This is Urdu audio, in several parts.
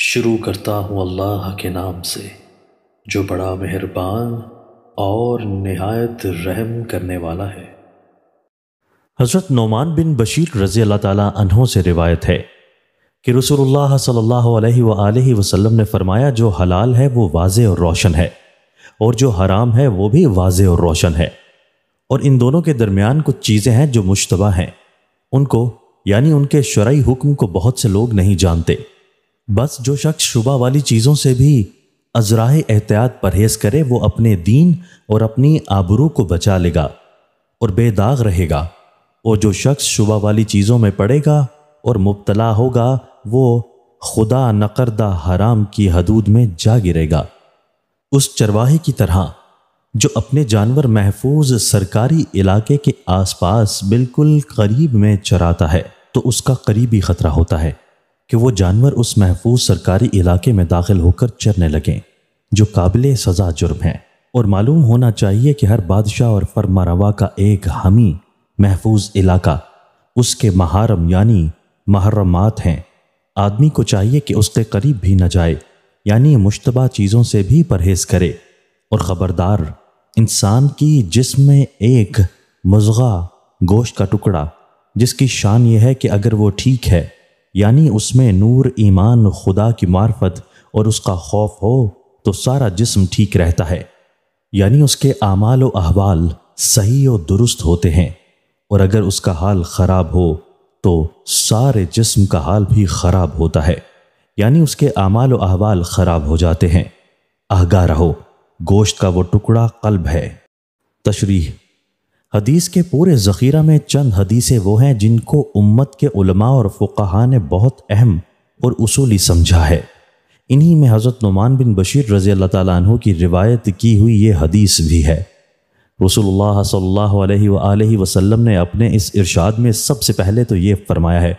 شروع کرتا ہوں اللہ کے نام سے جو بڑا مہربان اور نہایت رحم کرنے والا ہے۔ حضرت نعمان بن بشیر رضی اللہ تعالیٰ عنہ سے روایت ہے کہ رسول اللہ صلی اللہ علیہ وآلہ وسلم نے فرمایا، جو حلال ہے وہ واضح اور روشن ہے، اور جو حرام ہے وہ بھی واضح اور روشن ہے، اور ان دونوں کے درمیان کچھ چیزیں ہیں جو مشتبہ ہیں، ان کو یعنی ان کے شرعی حکم کو بہت سے لوگ نہیں جانتے۔ بس جو شخص شبہ والی چیزوں سے بھی ازراہ احتیاط پرہیز کرے وہ اپنے دین اور اپنی آبرو کو بچا لے گا اور بے داغ رہے گا، اور جو شخص شبہ والی چیزوں میں پڑے گا اور مبتلا ہوگا وہ خدا نکردہ حرام کی حدود میں جا گرے گا۔ اس چرواہے کی طرح جو اپنے جانور محفوظ سرکاری علاقے کے آس پاس بالکل قریب میں چراتا ہے تو اس کا قریبی خطرہ ہوتا ہے کہ وہ جانور اس محفوظ سرکاری علاقے میں داخل ہو کر چرنے لگیں، جو قابل سزا جرم ہے۔ اور معلوم ہونا چاہیے کہ ہر بادشاہ اور فرمانروا کا ایک حامی محفوظ علاقہ اس کے محارم یعنی محرمات ہیں۔ آدمی کو چاہیے کہ اس کے قریب بھی نہ جائے، یعنی مشتبہ چیزوں سے بھی پرہیز کرے، اور خبردار انسان کی جسم میں ایک مضغہ گوشت کا ٹکڑا جس کی شان یہ ہے کہ اگر وہ ٹھیک ہے، یعنی اس میں نور ایمان خدا کی معرفت اور اس کا خوف ہو تو سارا جسم ٹھیک رہتا ہے، یعنی اس کے اعمال و احوال صحیح و درست ہوتے ہیں، اور اگر اس کا حال خراب ہو تو سارے جسم کا حال بھی خراب ہوتا ہے، یعنی اس کے اعمال و احوال خراب ہو جاتے ہیں۔ آگاہ رہو، گوشت کا وہ ٹکڑا قلب ہے۔ تشریح: حدیث کے پورے ذخیرہ میں چند حدیثیں وہ ہیں جن کو امت کے علماء اور فقہاء نے بہت اہم اور اصولی سمجھا ہے۔ انہی میں حضرت نعمان بن بشیر رضی اللہ تعالیٰ عنہ کی روایت کی ہوئی یہ حدیث بھی ہے۔ رسول اللہ صلی اللہ علیہ وآلہ وسلم نے اپنے اس ارشاد میں سب سے پہلے تو یہ فرمایا ہے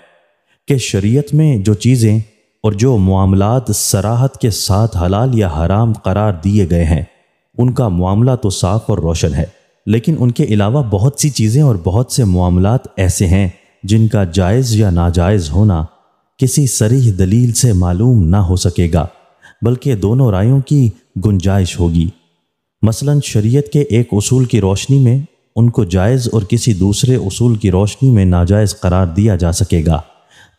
کہ شریعت میں جو چیزیں اور جو معاملات صراحت کے ساتھ حلال یا حرام قرار دیے گئے ہیں ان کا معاملہ تو صاف اور روشن ہے، لیکن ان کے علاوہ بہت سی چیزیں اور بہت سے معاملات ایسے ہیں جن کا جائز یا ناجائز ہونا کسی صریح دلیل سے معلوم نہ ہو سکے گا، بلکہ دونوں رائیوں کی گنجائش ہوگی۔ مثلا شریعت کے ایک اصول کی روشنی میں ان کو جائز اور کسی دوسرے اصول کی روشنی میں ناجائز قرار دیا جا سکے گا،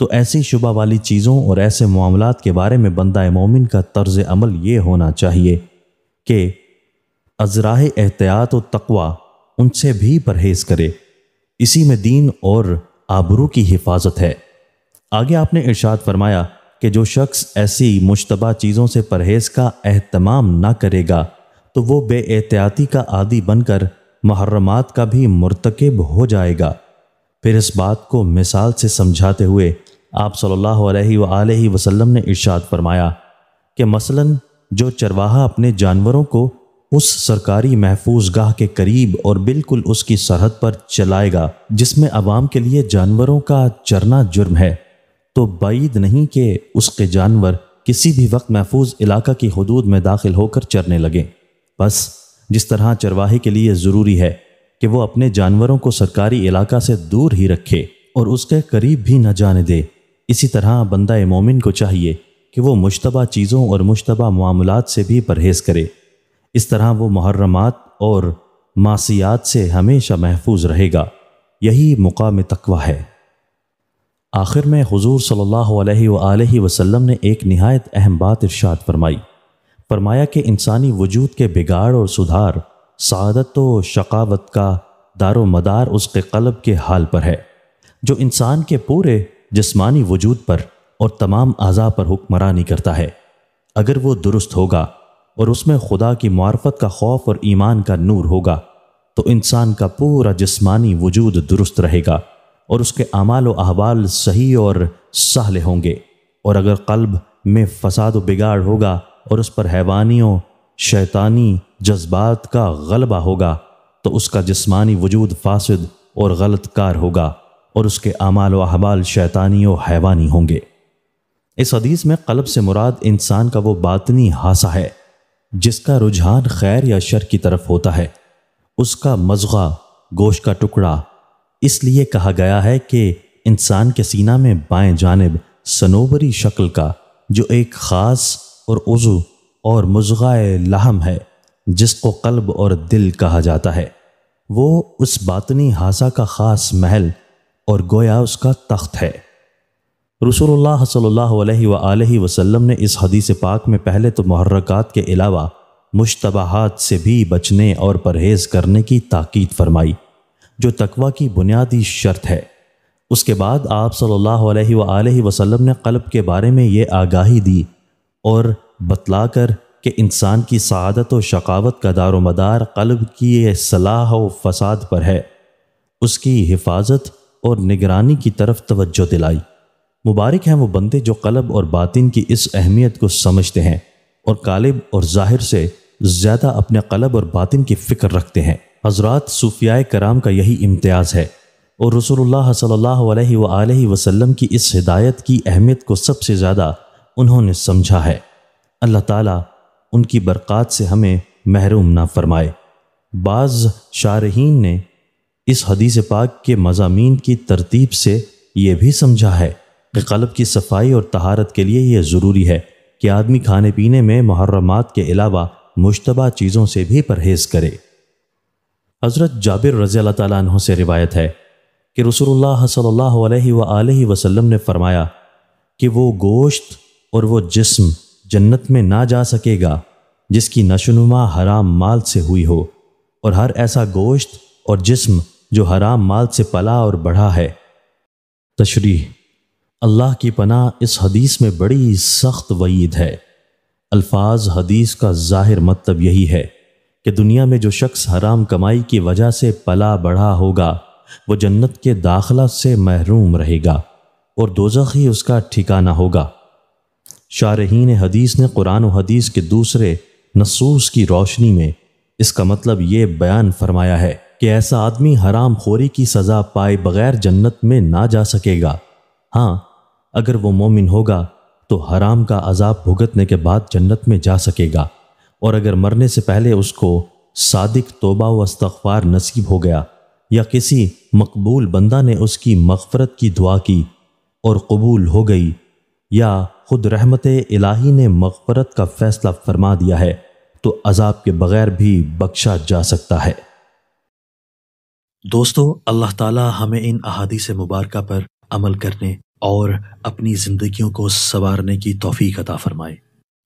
تو ایسی شبہ والی چیزوں اور ایسے معاملات کے بارے میں بندہ مومن کا طرز عمل یہ ہونا چاہیے کہ ازراہ احتیاط و تقوی ان سے بھی پرہیز کرے، اسی میں دین اور آبرو کی حفاظت ہے۔ آگے آپ نے ارشاد فرمایا کہ جو شخص ایسی مشتبہ چیزوں سے پرہیز کا اہتمام نہ کرے گا تو وہ بے احتیاطی کا عادی بن کر محرمات کا بھی مرتکب ہو جائے گا۔ پھر اس بات کو مثال سے سمجھاتے ہوئے آپ صلی اللہ علیہ وآلہ وسلم نے ارشاد فرمایا کہ مثلا جو چرواہا اپنے جانوروں کو اس سرکاری محفوظ گاہ کے قریب اور بالکل اس کی سرحد پر چلائے گا جس میں عوام کے لیے جانوروں کا چرنا جرم ہے، تو بعید نہیں کہ اس کے جانور کسی بھی وقت محفوظ علاقہ کی حدود میں داخل ہو کر چرنے لگیں۔ بس جس طرح چرواہے کے لیے ضروری ہے کہ وہ اپنے جانوروں کو سرکاری علاقہ سے دور ہی رکھے اور اس کے قریب بھی نہ جانے دے، اسی طرح بندہ مومن کو چاہیے کہ وہ مشتبہ چیزوں اور مشتبہ معاملات سے بھی پرہیز کرے، اس طرح وہ محرمات اور معصیات سے ہمیشہ محفوظ رہے گا۔ یہی مقام تقوی ہے۔ آخر میں حضور صلی اللہ علیہ وآلہ وسلم نے ایک نہایت اہم بات ارشاد فرمایا کہ انسانی وجود کے بگاڑ اور سدھار، سعادت و شقاوت کا دار و مدار اس کے قلب کے حال پر ہے، جو انسان کے پورے جسمانی وجود پر اور تمام اعضاء پر حکمرانی کرتا ہے۔ اگر وہ درست ہوگا اور اس میں خدا کی معرفت کا خوف اور ایمان کا نور ہوگا تو انسان کا پورا جسمانی وجود درست رہے گا اور اس کے اعمال و احوال صحیح اور صالح ہوں گے، اور اگر قلب میں فساد و بگاڑ ہوگا اور اس پر حیوانیوں شیطانی جذبات کا غلبہ ہوگا تو اس کا جسمانی وجود فاسد اور غلط کار ہوگا اور اس کے اعمال و احوال شیطانی و حیوانی ہوں گے۔ اس حدیث میں قلب سے مراد انسان کا وہ باطنی حاسہ ہے جس کا رجحان خیر یا شر کی طرف ہوتا ہے۔ اس کا مضغہ گوشت کا ٹکڑا اس لیے کہا گیا ہے کہ انسان کے سینہ میں بائیں جانب صنوبری شکل کا جو ایک خاص اور عضو اور مضغۂ لحم ہے جس کو قلب اور دل کہا جاتا ہے، وہ اس باطنی حاسہ کا خاص محل اور گویا اس کا تخت ہے۔ رسول اللہ صلی اللہ علیہ وآلہ وسلم نے اس حدیث پاک میں پہلے تو محرکات کے علاوہ مشتبہات سے بھی بچنے اور پرہیز کرنے کی تاکید فرمائی، جو تقویٰ کی بنیادی شرط ہے۔ اس کے بعد آپ صلی اللہ علیہ وآلہ وسلم نے قلب کے بارے میں یہ آگاہی دی اور بتلا کر کہ انسان کی سعادت و شقاوت کا دار و مدار قلب کی صلاح و فساد پر ہے، اس کی حفاظت اور نگرانی کی طرف توجہ دلائی۔ مبارک ہیں وہ بندے جو قلب اور باطن کی اس اہمیت کو سمجھتے ہیں اور قالب اور ظاہر سے زیادہ اپنے قلب اور باطن کی فکر رکھتے ہیں۔ حضرات صوفیاء کرام کا یہی امتیاز ہے، اور رسول اللہ صلی اللہ علیہ وآلہ وسلم کی اس ہدایت کی اہمیت کو سب سے زیادہ انہوں نے سمجھا ہے۔ اللہ تعالیٰ ان کی برکات سے ہمیں محروم نہ فرمائے۔ بعض شارحین نے اس حدیث پاک کے مضامین کی ترتیب سے یہ بھی سمجھا ہے کہ قلب کی صفائی اور طہارت کے لیے یہ ضروری ہے کہ آدمی کھانے پینے میں محرمات کے علاوہ مشتبہ چیزوں سے بھی پرہیز کرے۔ حضرت جابر رضی اللہ تعالیٰ عنہ سے روایت ہے کہ رسول اللہ صلی اللہ علیہ وآلہ وسلم نے فرمایا کہ وہ گوشت اور وہ جسم جنت میں نہ جا سکے گا جس کی نشوونما حرام مال سے ہوئی ہو، اور ہر ایسا گوشت اور جسم جو حرام مال سے پلا اور بڑھا ہے۔ تشریح: اللہ کی پناہ اس حدیث میں بڑی سخت وعید ہے۔ الفاظ حدیث کا ظاہر مطلب یہی ہے کہ دنیا میں جو شخص حرام کمائی کی وجہ سے پلا بڑھا ہوگا وہ جنت کے داخلہ سے محروم رہے گا اور دوزخ ہی اس کا ٹھکانہ ہوگا۔ شارحین حدیث نے قرآن و حدیث کے دوسرے نصوص کی روشنی میں اس کا مطلب یہ بیان فرمایا ہے کہ ایسا آدمی حرام خوری کی سزا پائے بغیر جنت میں نہ جا سکے گا۔ ہاں، اگر وہ مومن ہوگا تو حرام کا عذاب بھگتنے کے بعد جنت میں جا سکے گا، اور اگر مرنے سے پہلے اس کو صادق توبہ و استغفار نصیب ہو گیا یا کسی مقبول بندہ نے اس کی مغفرت کی دعا کی اور قبول ہو گئی، یا خود رحمت الہی نے مغفرت کا فیصلہ فرما دیا ہے، تو عذاب کے بغیر بھی بخشا جا سکتا ہے۔ دوستو، اللہ تعالی ہمیں ان احادیث مبارکہ پر عمل کرنے اور اپنی زندگیوں کو سنوارنے کی توفیق عطا فرمائے۔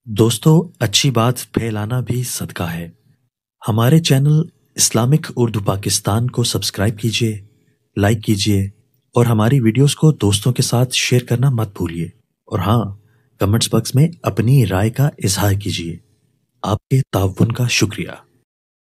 دوستو، اچھی بات پھیلانا بھی صدقہ ہے۔ ہمارے چینل اسلامک اردو پاکستان کو سبسکرائب کیجئے، لائک کیجئے اور ہماری ویڈیوز کو دوستوں کے ساتھ شیئر کرنا مت بھولیے، اور ہاں، کمنٹس باکس میں اپنی رائے کا اظہار کیجئے۔ آپ کے تعاون کا شکریہ۔